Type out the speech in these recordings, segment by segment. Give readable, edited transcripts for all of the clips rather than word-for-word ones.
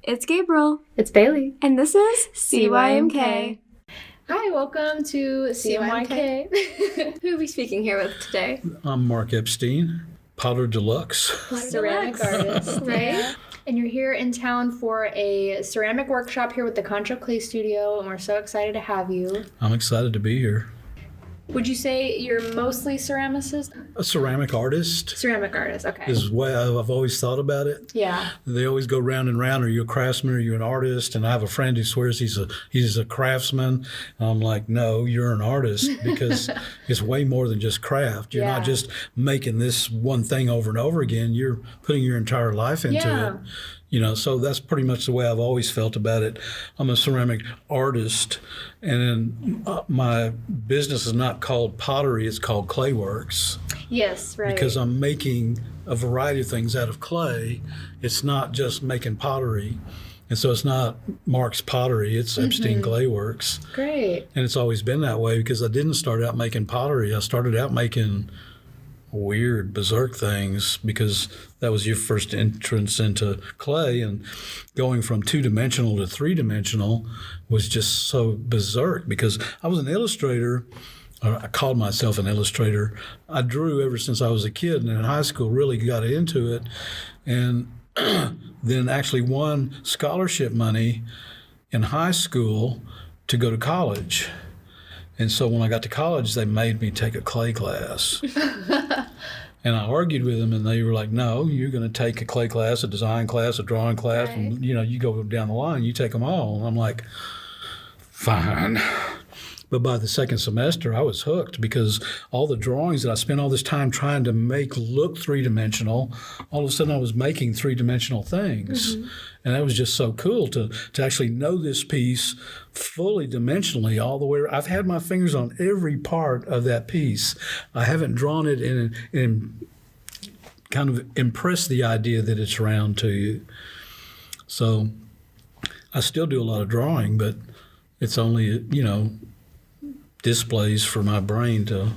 It's Gabriel. It's Bailey. And this is CYMK. Hi, welcome to CYMK. Who are we speaking here with today? I'm Mark Epstein, Potter Deluxe. Ceramic artist, right? And you're here in town for a ceramic workshop here with the Concho Clay Studio, and we're so excited to have you. I'm excited to be here. Would you say you're mostly ceramicist? A ceramic artist Ceramic artist, okay. is the way I've always thought about it. Yeah. They always go round and round. Are you a craftsman? Are you an artist? And I have a friend who swears he's a craftsman. And I'm like, no, you're an artist because it's way more than just craft. You're not just making this one thing over and over again. You're putting your entire life into it. You know, so that's pretty much the way I've always felt about it. I'm a ceramic artist, and my business is not called pottery, it's called Clayworks. Yes, right. Because I'm making a variety of things out of clay. It's not just making pottery. And so it's not Mark's Pottery, it's Epstein Clayworks. Great. And it's always been that way because I didn't start out making pottery. I started out making weird, berserk things because that was your first entrance into clay, and going from two-dimensional to three-dimensional was just so berserk because I was an illustrator. I called myself an illustrator. I drew ever since I was a kid, and in high school really got into it, and then actually won scholarship money in high school to go to college. And so when I got to college, they made me take a clay class. And I argued with them, and they were like, no, you're going to take a clay class, a design class, a drawing class, and, you know, you go down the line, you take them all. And I'm like, fine. But by the second semester, I was hooked because all the drawings that I spent all this time trying to make look three-dimensional, all of a sudden I was making three-dimensional things. And that was just so cool to actually know this piece fully dimensionally all the way. I've had my fingers on every part of that piece. I haven't drawn it and kind of impressed the idea that it's round to you. So I still do a lot of drawing, but it's only, you know, displays for my brain to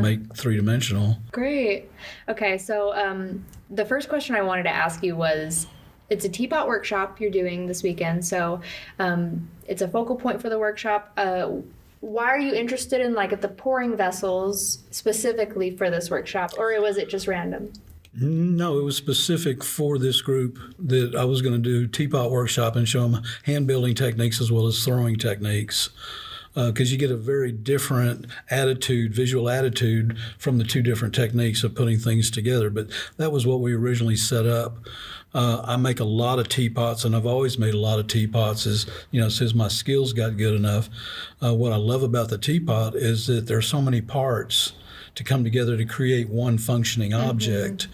make three-dimensional. Great. Okay, so the first question I wanted to ask you was, it's a teapot workshop you're doing this weekend, so it's a focal point for the workshop. Why are you interested in the pouring vessels specifically for this workshop, or was it just random? No, it was specific for this group that I was going to do teapot workshop and show them hand building techniques as well as throwing techniques. Because you get a very different attitude, visual attitude from the two different techniques of putting things together. But that was what we originally set up. I make a lot of teapots, and I've always made a lot of teapots since my skills got good enough. What I love about the teapot is that there are so many parts to come together to create one functioning object.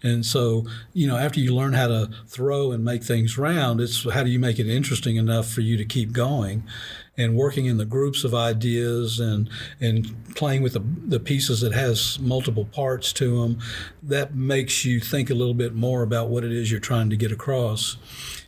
And so, after you learn how to throw and make things round, it's how do you make it interesting enough for you to keep going? And working in the groups of ideas and playing with the pieces that has multiple parts to them, that makes you think a little bit more about what it is you're trying to get across.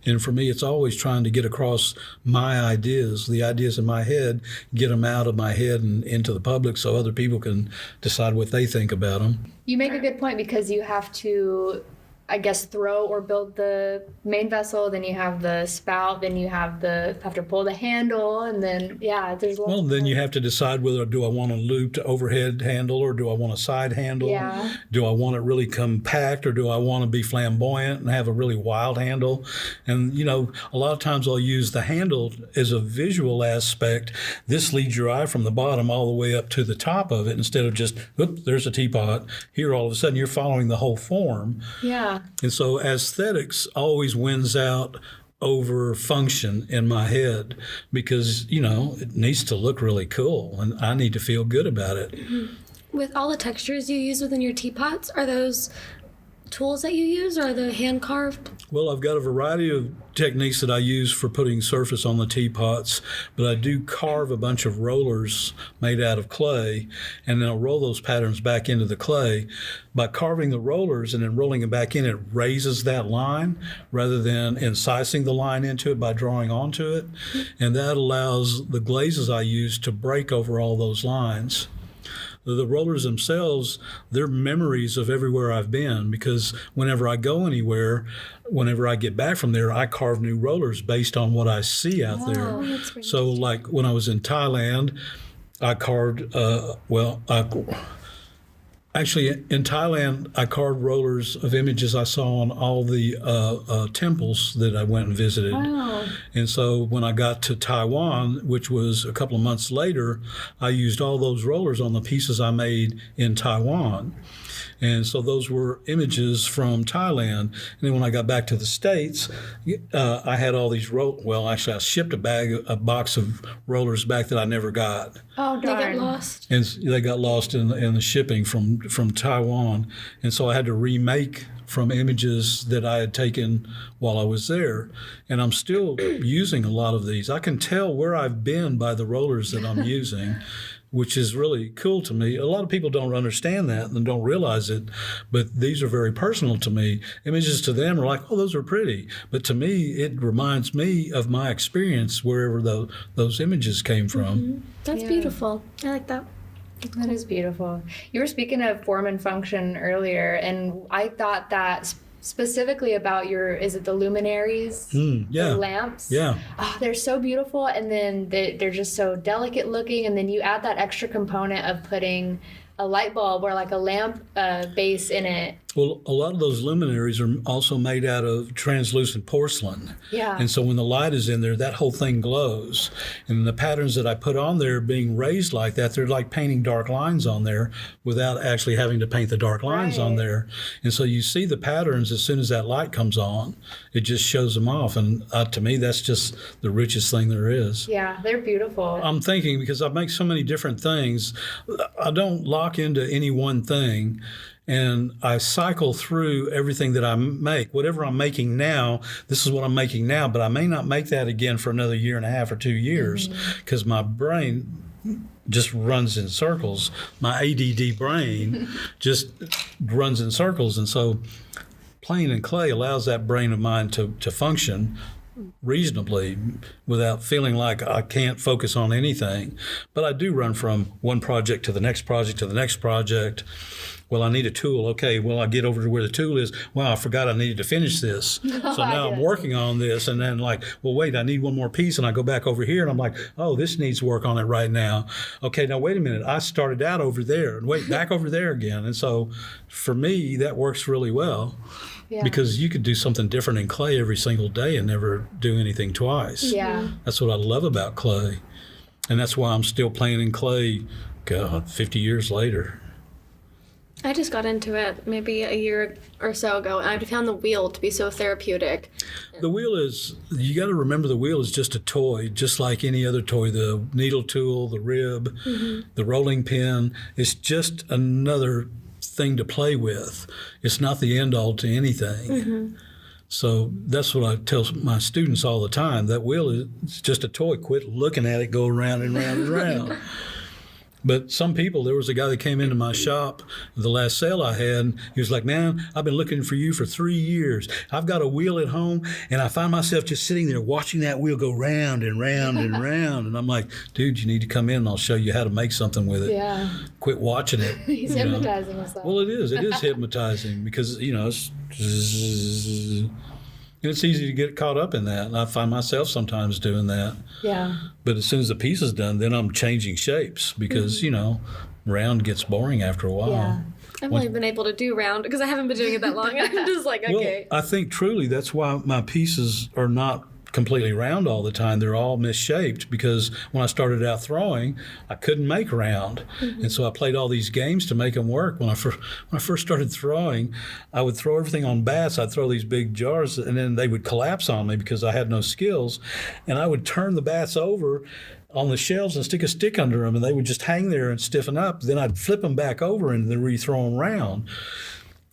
And for me, it's always trying to get across my ideas, the ideas in my head, get them out of my head and into the public so other people can decide what they think about them. You make a good point because you have to, I guess, throw or build the main vessel, then you have the spout, then you have to pull the handle, and then, there's a lot. Well, then you have to decide whether do I want a looped overhead handle or do I want a side handle? Yeah. Do I want it really compact or do I want to be flamboyant and have a really wild handle? And, a lot of times I'll use the handle as a visual aspect. This leads your eye from the bottom all the way up to the top of it instead of just, oops, there's a teapot. Here, all of a sudden, you're following the whole form. Yeah. And so aesthetics always wins out over function in my head because, it needs to look really cool and I need to feel good about it. With all the textures you use within your teapots, are those tools that you use or are they hand carved? Well, I've got a variety of techniques that I use for putting surface on the teapots, but I do carve a bunch of rollers made out of clay, and then I'll roll those patterns back into the clay. By carving the rollers and then rolling them back in, it raises that line rather than incising the line into it by drawing onto it, and that allows the glazes I use to break over all those lines. the rollers themselves, they're memories of everywhere I've been, because whenever I go anywhere, whenever I get back from there, I carve new rollers based on what I see out there. That's very So like when I was in Thailand, I carved, actually, in Thailand, I carved rollers of images I saw on all the temples that I went and visited. Wow. And so when I got to Taiwan, which was a couple of months later, I used all those rollers on the pieces I made in Taiwan. And so those were images from Thailand. And then when I got back to the States, I had all these I shipped a box of rollers back that I never got. Oh, They got darn. lost. And they got lost in the shipping from Taiwan. And so I had to remake from images that I had taken while I was there. And I'm still using a lot of these. I can tell where I've been by the rollers that I'm using, which is really cool to me. A lot of people don't understand that and don't realize it, but these are very personal to me. Images to them are like, oh, those are pretty. But to me, it reminds me of my experience wherever those images came from. That's Yeah. beautiful. I like that. That is beautiful. You were speaking of form and function earlier, and I thought that specifically about is it the luminaries? Yeah. The lamps? Yeah. Oh, they're so beautiful, and then they're just so delicate looking, and then you add that extra component of putting a light bulb or like a lamp base in it. Well, a lot of those luminaries are also made out of translucent porcelain. Yeah. And so when the light is in there, that whole thing glows. And the patterns that I put on there being raised like that, they're like painting dark lines on there without actually having to paint the dark lines on Right. there. And so you see the patterns as soon as that light comes on. It just shows them off. And to me, that's just the richest thing there is. Yeah, they're beautiful. I'm thinking, because I make so many different things, I don't lock into any one thing. And I cycle through everything that I make. Whatever I'm making now, this is what I'm making now, but I may not make that again for another year and a half or 2 years, because my brain just runs in circles. My ADD brain just runs in circles. And so playing in clay allows that brain of mine to function reasonably without feeling like I can't focus on anything. But I do run from one project to the next project to the next project. Well, I need a tool. Okay, well, I get over to where the tool is. Wow, I forgot I needed to finish this. So now I'm working on this. And then like, well, wait, I need one more piece. And I go back over here and I'm like, oh, this needs work on it right now. Okay, now wait a minute. I started out over there and wait, back over there again. And so for me, that works really well. Yeah. Because you could do something different in clay every single day and never do anything twice. Yeah. That's what I love about clay. And that's why I'm still playing in clay, God, 50 years later. I just got into it maybe a year or so ago, and I found the wheel to be so therapeutic. The wheel is, you got to remember, the wheel is just a toy, just like any other toy. The needle tool, the rib, the rolling pin, it's just another thing to play with. It's not the end all to anything. So that's what I tell my students all the time. That wheel is just a toy. Quit looking at it go around and round and round. But some people, there was a guy that came into my shop, the last sale I had, and he was like, man, I've been looking for you for 3 years. I've got a wheel at home, and I find myself just sitting there watching that wheel go round and round and round. And I'm like, dude, you need to come in and I'll show you how to make something with it. Yeah. Quit watching it. He's you know. hypnotizing us all. Well, it is. It is hypnotizing because, it's easy to get caught up in that. And I find myself sometimes doing that. Yeah. But as soon as the piece is done, then I'm changing shapes because, round gets boring after a while. Yeah. I've only been able to do round because I haven't been doing it that long. I'm just like, okay. Well, I think truly that's why my pieces are not completely round all the time. They're all misshaped because when I started out throwing, I couldn't make round. And so I played all these games to make them work. When I first started throwing, I would throw everything on bats. I'd throw these big jars and then they would collapse on me because I had no skills. And I would turn the bats over on the shelves and stick a stick under them and they would just hang there and stiffen up. Then I'd flip them back over and then re-throw them round.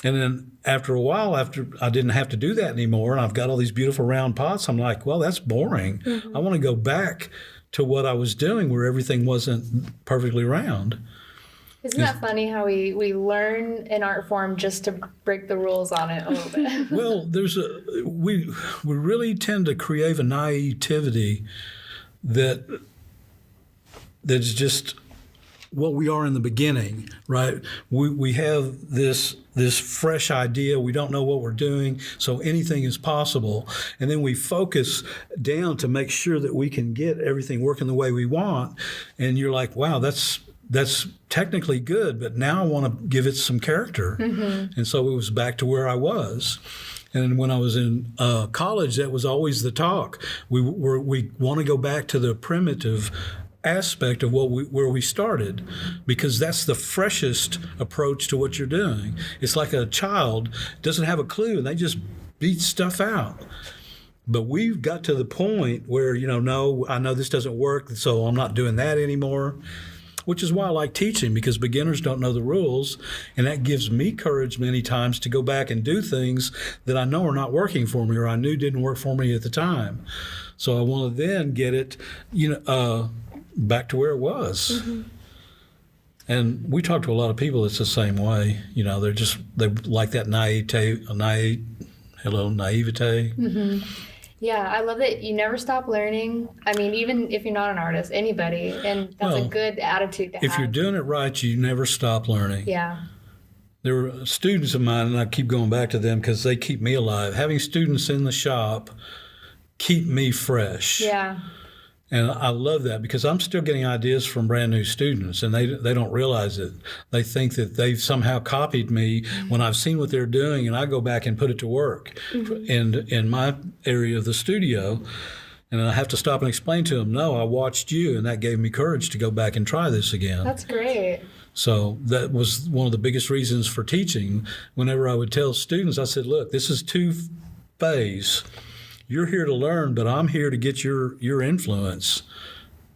And then after a while, after I didn't have to do that anymore, and I've got all these beautiful round pots, I'm like, well, that's boring. I want to go back to what I was doing where everything wasn't perfectly round. Isn't that funny how we learn an art form just to break the rules on it a little bit? Well, we really tend to crave a naivety that's just what we are in the beginning, right? We have this fresh idea. We don't know what we're doing, so anything is possible. And then we focus down to make sure that we can get everything working the way we want. And you're like, wow, that's technically good, but now I want to give it some character. And so it was back to where I was. And when I was in college, that was always the talk. We want to go back to the primitive aspect of where we started, because that's the freshest approach to what you're doing. It's like a child doesn't have a clue and they just beat stuff out. But we've got to the point where, no, I know this doesn't work, so I'm not doing that anymore, which is why I like teaching, because beginners don't know the rules, and that gives me courage many times to go back and do things that I know are not working for me or I knew didn't work for me at the time. So I want to then get it, back to where it was. And we talk to a lot of people that's the same way. They like that naivete. Yeah, I love that you never stop learning. I mean, even if you're not an artist, anybody, and that's a good attitude to have. If you're doing it right, you never stop learning. Yeah. There were students of mine, and I keep going back to them because they keep me alive. Having students in the shop keep me fresh. Yeah. And I love that because I'm still getting ideas from brand new students, and they don't realize it. They think that they've somehow copied me when I've seen what they're doing, and I go back and put it to work in my area of the studio. And I have to stop and explain to them, no, I watched you, and that gave me courage to go back and try this again. That's great. So that was one of the biggest reasons for teaching. Whenever I would tell students, I said, look, this is two-phase. You're here to learn, but I'm here to get your influence.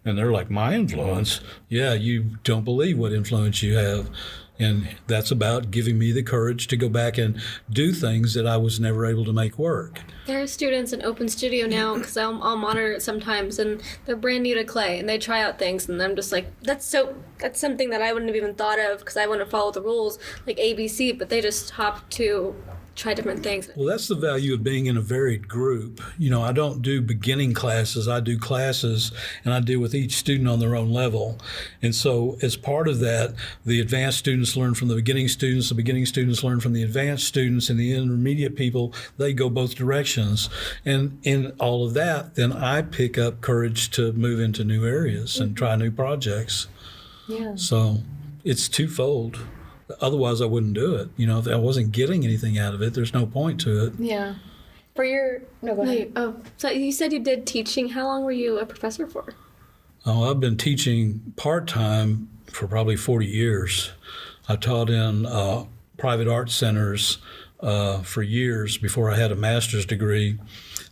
And they're like, my influence? Yeah, you don't believe what influence you have. And that's about giving me the courage to go back and do things that I was never able to make work. There are students in Open Studio now, because I'll monitor it sometimes, and they're brand new to clay, and they try out things, and I'm just like, that's something that I wouldn't have even thought of, because I wouldn't follow the rules, like ABC, but they just hop to try different things. Well, that's the value of being in a varied group. I don't do beginning classes. I do classes, and I deal with each student on their own level. And so as part of that, the advanced students learn from the beginning students learn from the advanced students, and the intermediate people, they go both directions. And in all of that, then I pick up courage to move into new areas and try new projects. Yeah. So it's twofold. Otherwise, I wouldn't do it. If I wasn't getting anything out of it, there's no point to it. Yeah. Go ahead. So you said you did teaching. How long were you a professor for? Oh, I've been teaching part-time for probably 40 years. I taught in private art centers for years before I had a master's degree.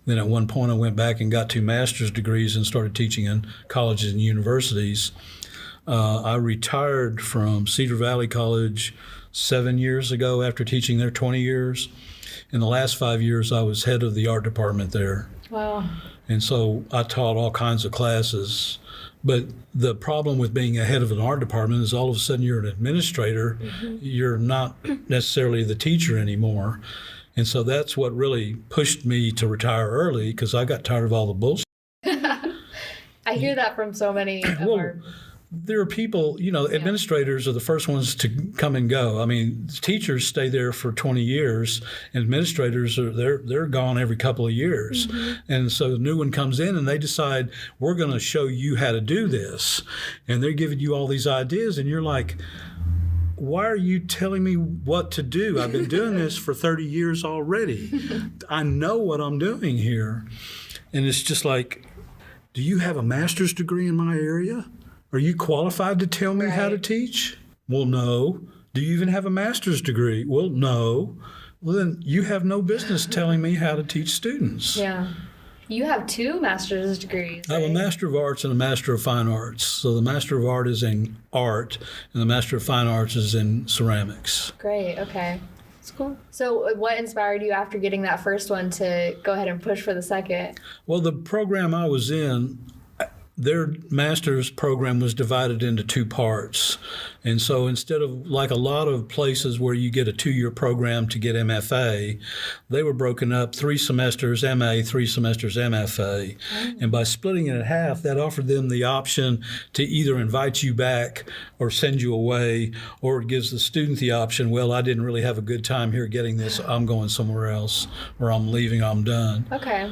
Then at one point, I went back and got 2 master's degrees and started teaching in colleges and universities. I retired from Cedar Valley College 7 years ago after teaching there 20 years. In the last 5 years, I was head of the art department there. Wow. And so I taught all kinds of classes. But the problem with being a head of an art department is all of a sudden you're an administrator. You're not necessarily the teacher anymore. And so that's what really pushed me to retire early, because I got tired of all the bullshit. I hear that from so many of our... There are people, administrators are the first ones to come and go. I mean, teachers stay there for 20 years, and administrators they're gone every couple of years. And so the new one comes in and they decide, we're going to show you how to do this. And they're giving you all these ideas, and you're like, why are you telling me what to do? I've been doing this for 30 years already. I know what I'm doing here. And it's just like, do you have a master's degree in my area? Are you qualified to tell me how to teach? Well, no. Do you even have a master's degree? Well, no. Well, then you have no business telling me how to teach students. Yeah. You have 2 master's degrees. I have a Master of Arts and a Master of Fine Arts. So the Master of Art is in art, and the Master of Fine Arts is in ceramics. Great. Okay. That's cool. So what inspired you after getting that first one to go ahead and push for the second? Well, the program I was in, their master's program was divided into 2 parts. And so instead of like a lot of places where you get a 2-year program to get MFA, they were broken up 3 semesters MA, 3 semesters MFA. And by splitting it in half, that offered them the option to either invite you back or send you away, or it gives the student the option, well, I didn't really have a good time here getting this, I'm going somewhere else, or I'm leaving, I'm done. Okay.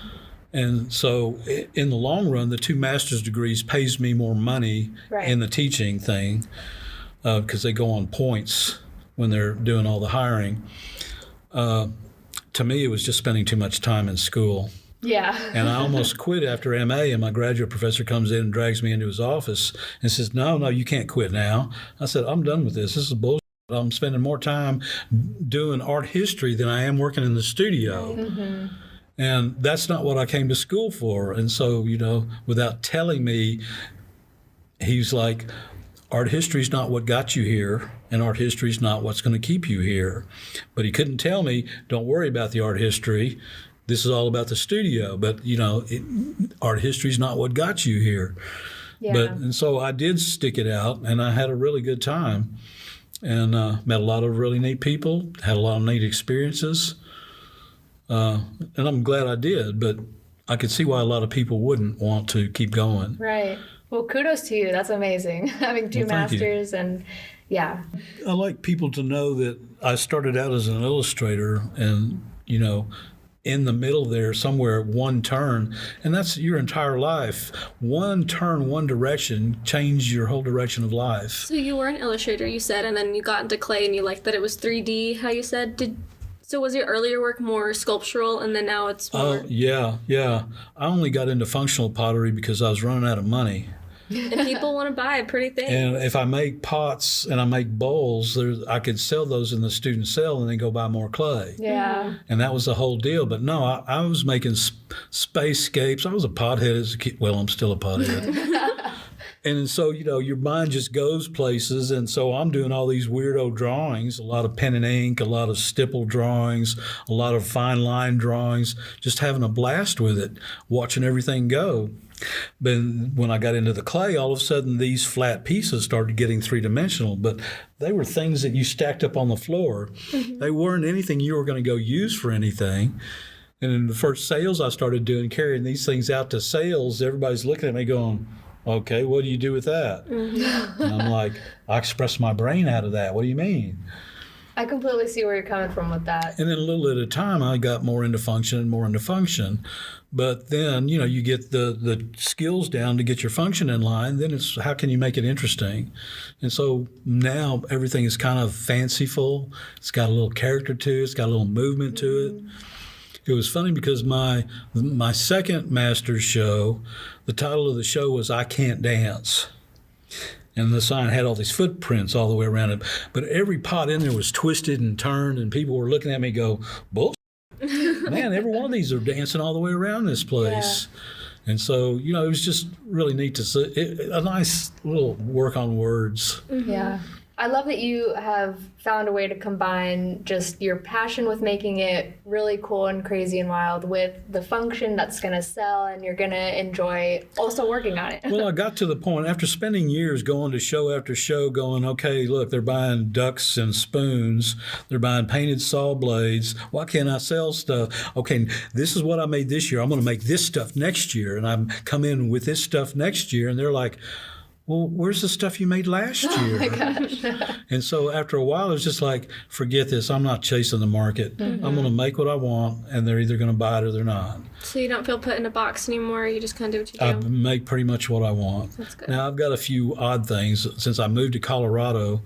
And so in the long run, the 2 master's degrees pays me more money in the teaching thing because they go on points when they're doing all the hiring. To me, it was just spending too much time in school. Yeah. And I almost quit after MA, and my graduate professor comes in and drags me into his office and says, no, you can't quit now. I said, I'm done with this. This is bullshit. I'm spending more time doing art history than I am working in the studio. Mm-hmm. And that's not what I came to school for. And so, without telling me, he's like, art history's not what got you here, and art history's not what's going to keep you here. But he couldn't tell me, don't worry about the art history. This is all about the studio. But, art history's not what got you here. Yeah. And so I did stick it out, and I had a really good time. And met a lot of really neat people, had a lot of neat experiences. And I'm glad I did, but I could see why a lot of people wouldn't want to keep going. Right. Well, kudos to you. That's amazing. Having 2 masters and yeah. I like people to know that I started out as an illustrator and, in the middle there somewhere, one turn, and that's your entire life. One turn, one direction, changed your whole direction of life. So you were an illustrator, you said, and then you got into clay and you liked that it was 3D, how you said. So was your earlier work more sculptural and then now it's more... Yeah. I only got into functional pottery because I was running out of money. And people want to buy pretty things. And if I make pots and I make bowls, I could sell those in the student sale and then go buy more clay. Yeah. And that was the whole deal. But no, I was making spacescapes. I was a pothead as a kid. Well, I'm still a pothead. And so, your mind just goes places. And so I'm doing all these weirdo drawings, a lot of pen and ink, a lot of stipple drawings, a lot of fine line drawings, just having a blast with it, watching everything go. But when I got into the clay, all of a sudden these flat pieces started getting 3-dimensional. But they were things that you stacked up on the floor. Mm-hmm. They weren't anything you were going to go use for anything. And in the first sales I started doing, carrying these things out to sales, everybody's looking at me going, okay, what do you do with that? Mm-hmm. And I'm like, I express my brain out of that. What do you mean? I completely see where you're coming from with that. And then a little at a time, I got more into function and more into function. But then, you get the skills down to get your function in line. Then it's how can you make it interesting? And so now everything is kind of fanciful. It's got a little character to it. It's got a little movement to it. It was funny because my second master's show, the title of the show was I Can't Dance. And the sign had all these footprints all the way around it. But every pot in there was twisted and turned, and people were looking at me go, bullshit. Man, every one of these are dancing all the way around this place. Yeah. And so, it was just really neat to see. A nice little work on words. Mm-hmm. Yeah. I love that you have found a way to combine just your passion with making it really cool and crazy and wild with the function that's going to sell and you're going to enjoy also working on it. Well, I got to the point after spending years going to show after show going, okay, look, they're buying ducks and spoons. They're buying painted saw blades. Why can't I sell stuff? Okay, this is what I made this year. I'm going to make this stuff next year. And I come in with this stuff next year. And they're like, well, where's the stuff you made last year? Oh my gosh. And so after a while, it was just like, forget this. I'm not chasing the market. Mm-hmm. I'm going to make what I want, and they're either going to buy it or they're not. So you don't feel put in a box anymore? You just kind of do what you do? I make pretty much what I want. That's good. Now, I've got a few odd things. Since I moved to Colorado,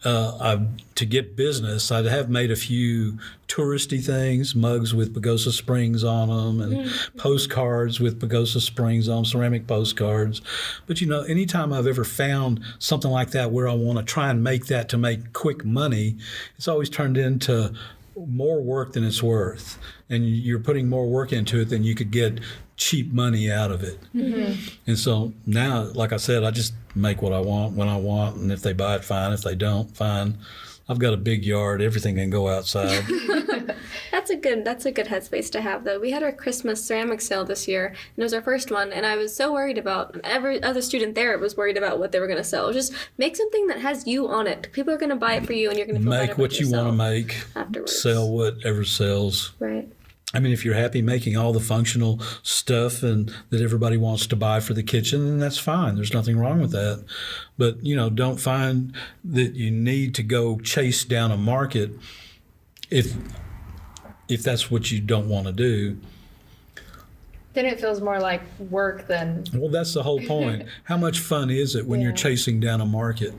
to get business, I have made a few touristy things, mugs with Pagosa Springs on them and postcards with Pagosa Springs on them, ceramic postcards. But, anytime I've ever found something like that where I want to try and make that to make quick money, it's always turned into more work than it's worth. And you're putting more work into it than you could get cheap money out of it. Mm-hmm. And so now, like I said, I just make what I want when I want, and if they buy it, fine. If they don't, fine. I've got a big yard. Everything can go outside. That's a good headspace to have, though. We had our Christmas ceramic sale this year, and it was our first one, and I was so worried about, every other student there was worried about what they were going to sell. Just make something that has you on it. People are going to buy it for you, and you're going to feel better Make about what you want to make, afterwards. sell whatever sells. Right. I mean, if you're happy making all the functional stuff and that everybody wants to buy for the kitchen, then that's fine. There's nothing wrong with that. But, don't find that you need to go chase down a market if that's what you don't want to do. Then it feels more like work than... Well, that's the whole point. How much fun is it when you're chasing down a market?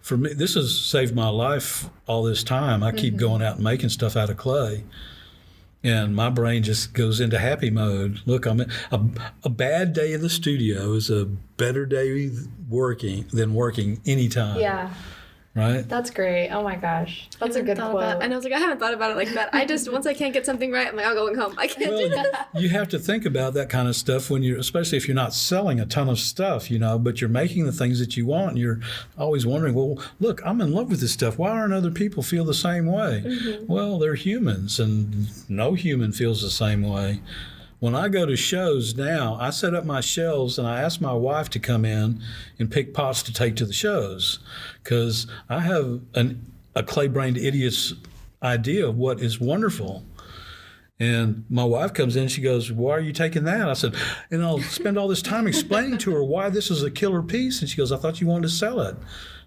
For me, this has saved my life all this time. I keep going out and making stuff out of clay. And my brain just goes into happy mode. Look, a bad day in the studio is a better day than working anytime. Yeah. Right? That's great. Oh my gosh. That's a good quote. And I was like, I haven't thought about it like that. I just, once I can't get something right, I'm like, I'm going home. I can't do that. You have to think about that kind of stuff when especially if you're not selling a ton of stuff, but you're making the things that you want, and you're always wondering, well, look, I'm in love with this stuff. Why aren't other people feel the same way? Well, they're humans, and no human feels the same way. When I go to shows now, I set up my shelves and I ask my wife to come in and pick pots to take to the shows, because I have a clay-brained idiot's idea of what is wonderful. And my wife comes in and she goes, why are you taking that? I said, and I'll spend all this time explaining to her why this is a killer piece. And she goes, I thought you wanted to sell it.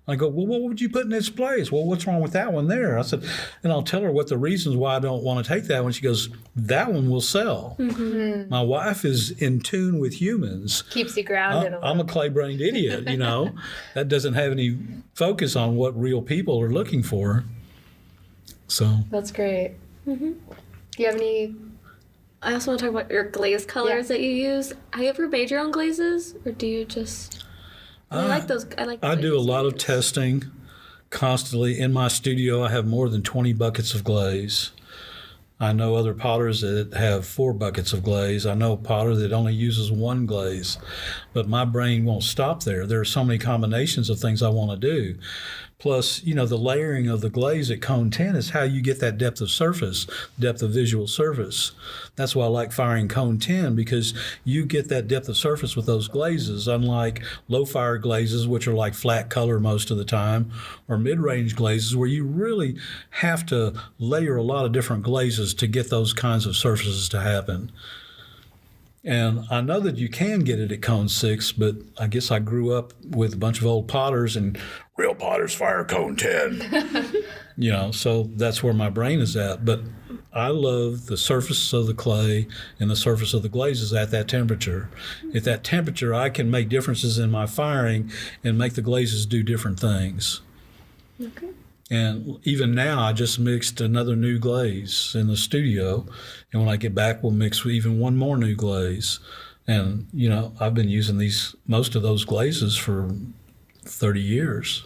I go, well, what would you put in its place? Well, what's wrong with that one there? I said, and I'll tell her what the reasons why I don't want to take that one. She goes, that one will sell. My wife is in tune with humans. Keeps you grounded. I'm a clay-brained idiot, That doesn't have any focus on what real people are looking for. So that's great. Do you have any? I also want to talk about your glaze colors that you use. Have you ever made your own glazes, or do you just... I like those. I do a lot of testing constantly. In my studio, I have more than 20 buckets of glaze. I know other potters that have 4 buckets of glaze. I know a potter that only uses 1 glaze. But my brain won't stop there. There are so many combinations of things I want to do. Plus, the layering of the glaze at cone 10 is how you get that depth of surface, depth of visual surface. That's why I like firing cone 10, because you get that depth of surface with those glazes, unlike low fire glazes, which are like flat color most of the time, or mid-range glazes where you really have to layer a lot of different glazes to get those kinds of surfaces to happen. And I know that you can get it at cone 6, but I guess I grew up with a bunch of old potters, and real potters fire cone 10. So that's where my brain is at. But I love the surface of the clay and the surface of the glazes at that temperature. At that temperature, I can make differences in my firing and make the glazes do different things. Okay. And even now, I just mixed another new glaze in the studio. And when I get back, we'll mix even one more new glaze. And, I've been using most of those glazes for 30 years.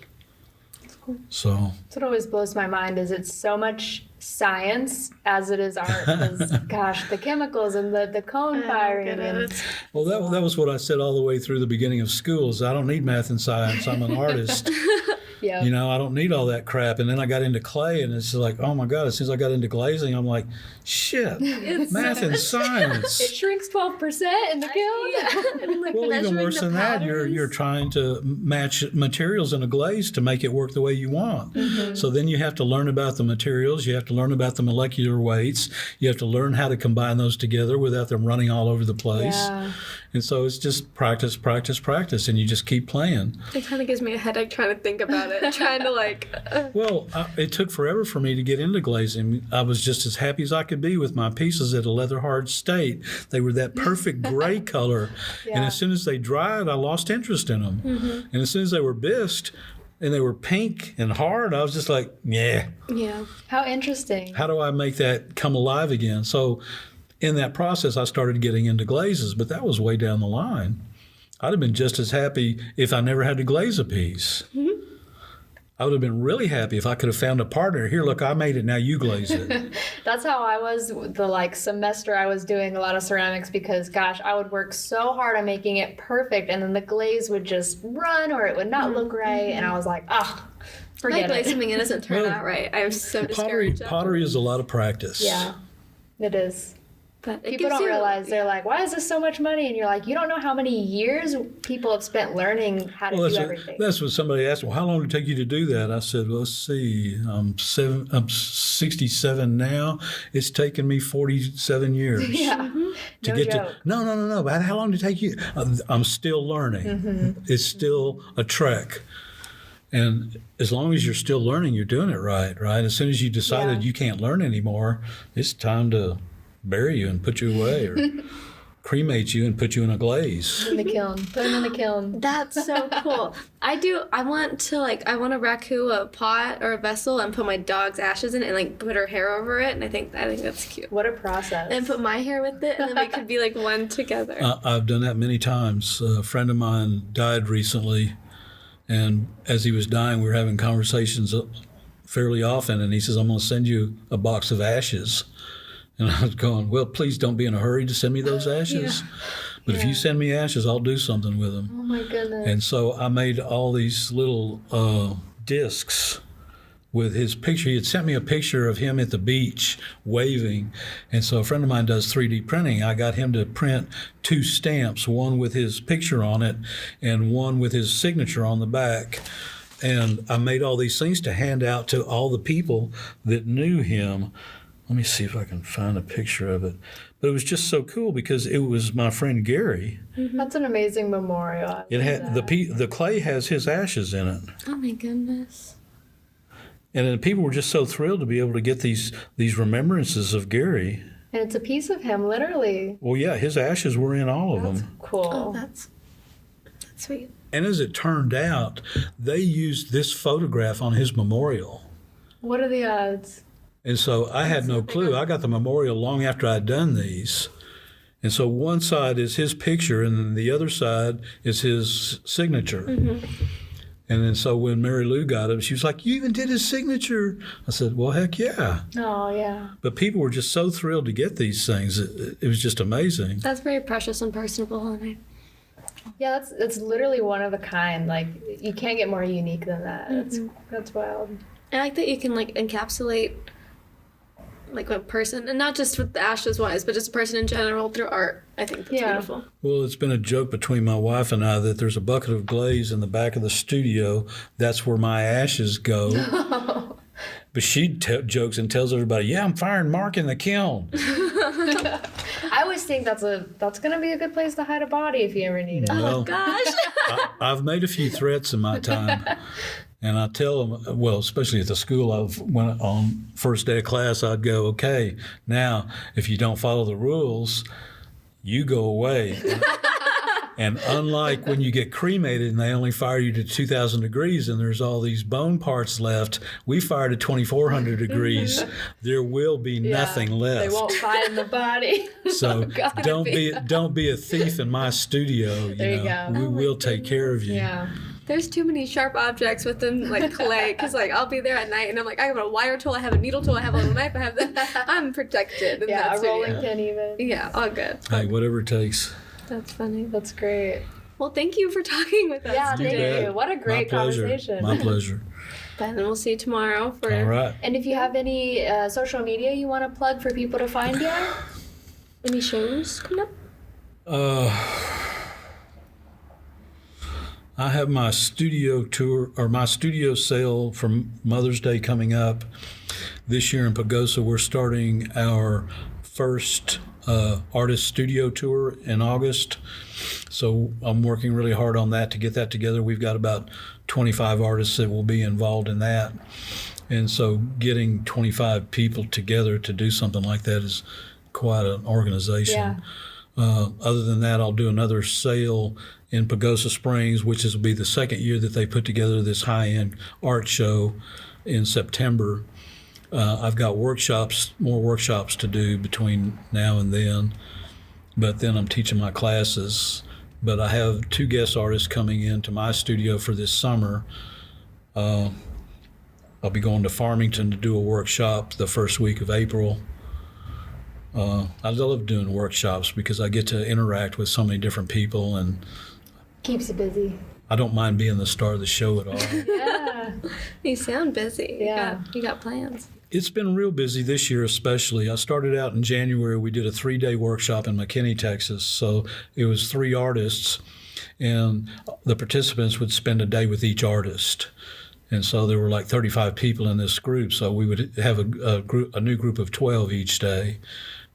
That's cool. So that's what always blows my mind is it's so much science as it is art. Because, gosh, the chemicals and the cone firing. Well, that was what I said all the way through the beginning of school is I don't need math and science. I'm an artist. Yeah. I don't need all that crap. And then I got into clay, and it's like, oh my God, as soon as I got into glazing, I'm like, shit, math and science. It shrinks 12% in the kiln. Well, even worse than that, you're trying to match materials in a glaze to make it work the way you want. So then you have to learn about the materials. You have to learn about the molecular weights. You have to learn how to combine those together without them running all over the place. Yeah. And so it's just practice, practice, practice, and you just keep playing. It kind of gives me a headache trying to think about it, trying to Well, it took forever for me to get into glazing. I was just as happy as I could be with my pieces at a leather hard state. They were that perfect gray color. Yeah. And as soon as they dried, I lost interest in them. And as soon as they were bisqued and they were pink and hard, I was just like, yeah. Yeah. How interesting. How do I make that come alive again? So in that process, I started getting into glazes, but that was way down the line. I'd have been just as happy if I never had to glaze a piece. I would have been really happy if I could have found a partner. Here, look, I made it. Now you glaze it. That's how I was the semester I was doing a lot of ceramics because, gosh, I would work so hard on making it perfect, and then the glaze would just run or it would not look right, and I was like, forget like it. something that doesn't turn out right. I was so discouraged. Pottery is a lot of practice. Yeah, it is. But it People gives don't you- realize, they're like, why is this so much money? And you're like, you don't know how many years people have spent learning how to do everything. That's what somebody asked. Well, how long did it take you to do that? I said, well, let's see. I'm 67 now. It's taken me 47 years. Yeah, To no get joke. to no. But how long did it take you? I'm still learning. Mm-hmm. It's still a trek. And as long as you're still learning, you're doing it right. As soon as you decided Yeah. you can't learn anymore, it's time to bury you and put you away, or cremate you and put you in a glaze. In the kiln. Put them in the kiln. That's so cool. I want to raku a pot or a vessel and put my dog's ashes in it and like put her hair over it, and I think that's cute. What a process. And put my hair with it, and then we could be like one together. I've done that many times. A friend of mine died recently, and as he was dying, we were having conversations fairly often, and he says, I'm going to send you a box of ashes. And I was going, well, please don't be in a hurry to send me those ashes. But if you send me ashes, I'll do something with them. Oh my goodness. And so I made all these little discs with his picture. He had sent me a picture of him at the beach waving. And so a friend of mine does 3D printing. I got him to print 2 stamps, one with his picture on it and one with his signature on the back. And I made all these things to hand out to all the people that knew him. Let me see if I can find a picture of it. But it was just so cool because it was my friend Gary. That's an amazing memorial. I It love had that. the clay has his ashes in it. Oh my goodness. And then people were just so thrilled to be able to get these remembrances of Gary. And it's a piece of him, literally. Well, yeah, his ashes were in all of That's them. cool. Oh, that's sweet. And as it turned out, they used this photograph on his memorial. What are the odds? And so I had no clue. I got the memorial long after I'd done these. And so one side is his picture, and then the other side is his signature. And then so when Mary Lou got him, she was like, you even did his signature. I said, well, heck yeah. Oh, yeah. But people were just so thrilled to get these things. It was just amazing. That's very precious and personable, and Yeah, that's literally one of a kind. Like, you can't get more unique than that. That's wild. I like that you can like encapsulate like a person, and not just with the ashes wise, but just a person in general through art. I think that's beautiful. Well, it's been a joke between my wife and I that there's a bucket of glaze in the back of the studio. That's where my ashes go. But she jokes and tells everybody, yeah, I'm firing Mark in the kiln. I always think that's going to be a good place to hide a body if you ever need it. Well, Gosh. I've made a few threats in my time. And I tell them, well, especially at the school, when on first day of class, I'd go, okay, now, if you don't follow the rules, you go away. And unlike when you get cremated and they only fire you to 2,000 degrees and there's all these bone parts left, we fire to 2,400 degrees. There will be nothing left. They won't find the body. So don't be a thief in my studio. There you go. We will take care of you. Yeah. There's too many sharp objects within like clay, because like I'll be there at night and I'm like, I have a wire tool, I have a needle tool, I have a little knife, I have that. I'm protected. In Yeah, that a studio. rolling pin even. Yeah, all good. Hey, whatever it takes. That's funny. That's great. Well, thank you for talking with us Yeah, today. thank you. What a great My pleasure. conversation. My pleasure. Ben, and we'll see you tomorrow for All right. And if you have any social media you want to plug for people to find you, any shows coming up. I have my studio tour or my studio sale for Mother's Day coming up this year in Pagosa. We're starting our first artist studio tour in August. So I'm working really hard on that to get that together. We've got about 25 artists that will be involved in that. And so getting 25 people together to do something like that is quite an organization. Yeah. Other than that, I'll do another sale in Pagosa Springs, which will be the second year that they put together this high-end art show in September. I've got more workshops to do between now and then, but then I'm teaching my classes. But I have 2 guest artists coming into my studio for this summer. I'll be going to Farmington to do a workshop the first week of April. I love doing workshops because I get to interact with so many different people, and Keeps you busy. I don't mind being the star of the show at all. Yeah. You sound busy. Yeah. You got plans. It's been real busy this year, especially. I started out in January. We did a 3-day workshop in McKinney, Texas. So it was 3 artists, and the participants would spend a day with each artist. And so there were like 35 people in this group. So we would have a new group of 12 each day,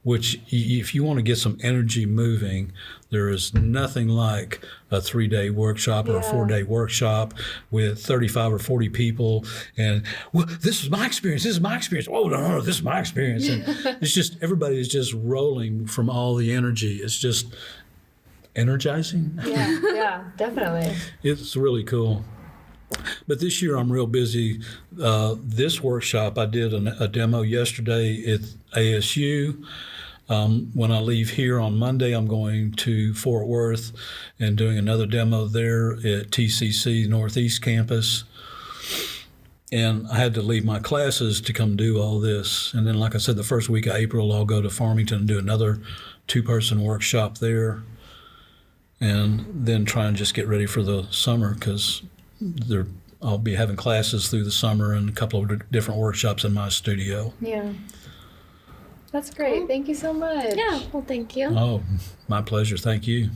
which if you want to get some energy moving, there is nothing like a 3-day workshop or a 4-day workshop with 35 or 40 people. And, well, this is my experience. This is my experience. Oh, no, this is my experience. And it's just, everybody is just rolling from all the energy. It's just energizing. Yeah, definitely. It's really cool. But this year I'm real busy. This workshop, I did a demo yesterday at ASU. When I leave here on Monday, I'm going to Fort Worth and doing another demo there at TCC Northeast Campus. And I had to leave my classes to come do all this. And then, like I said, the first week of April, I'll go to Farmington and do another 2-person workshop there. And then try and just get ready for the summer, because I'll be having classes through the summer and a couple of different workshops in my studio. Yeah. That's great. Thank you so much. Yeah, well, thank you. Oh, my pleasure. Thank you.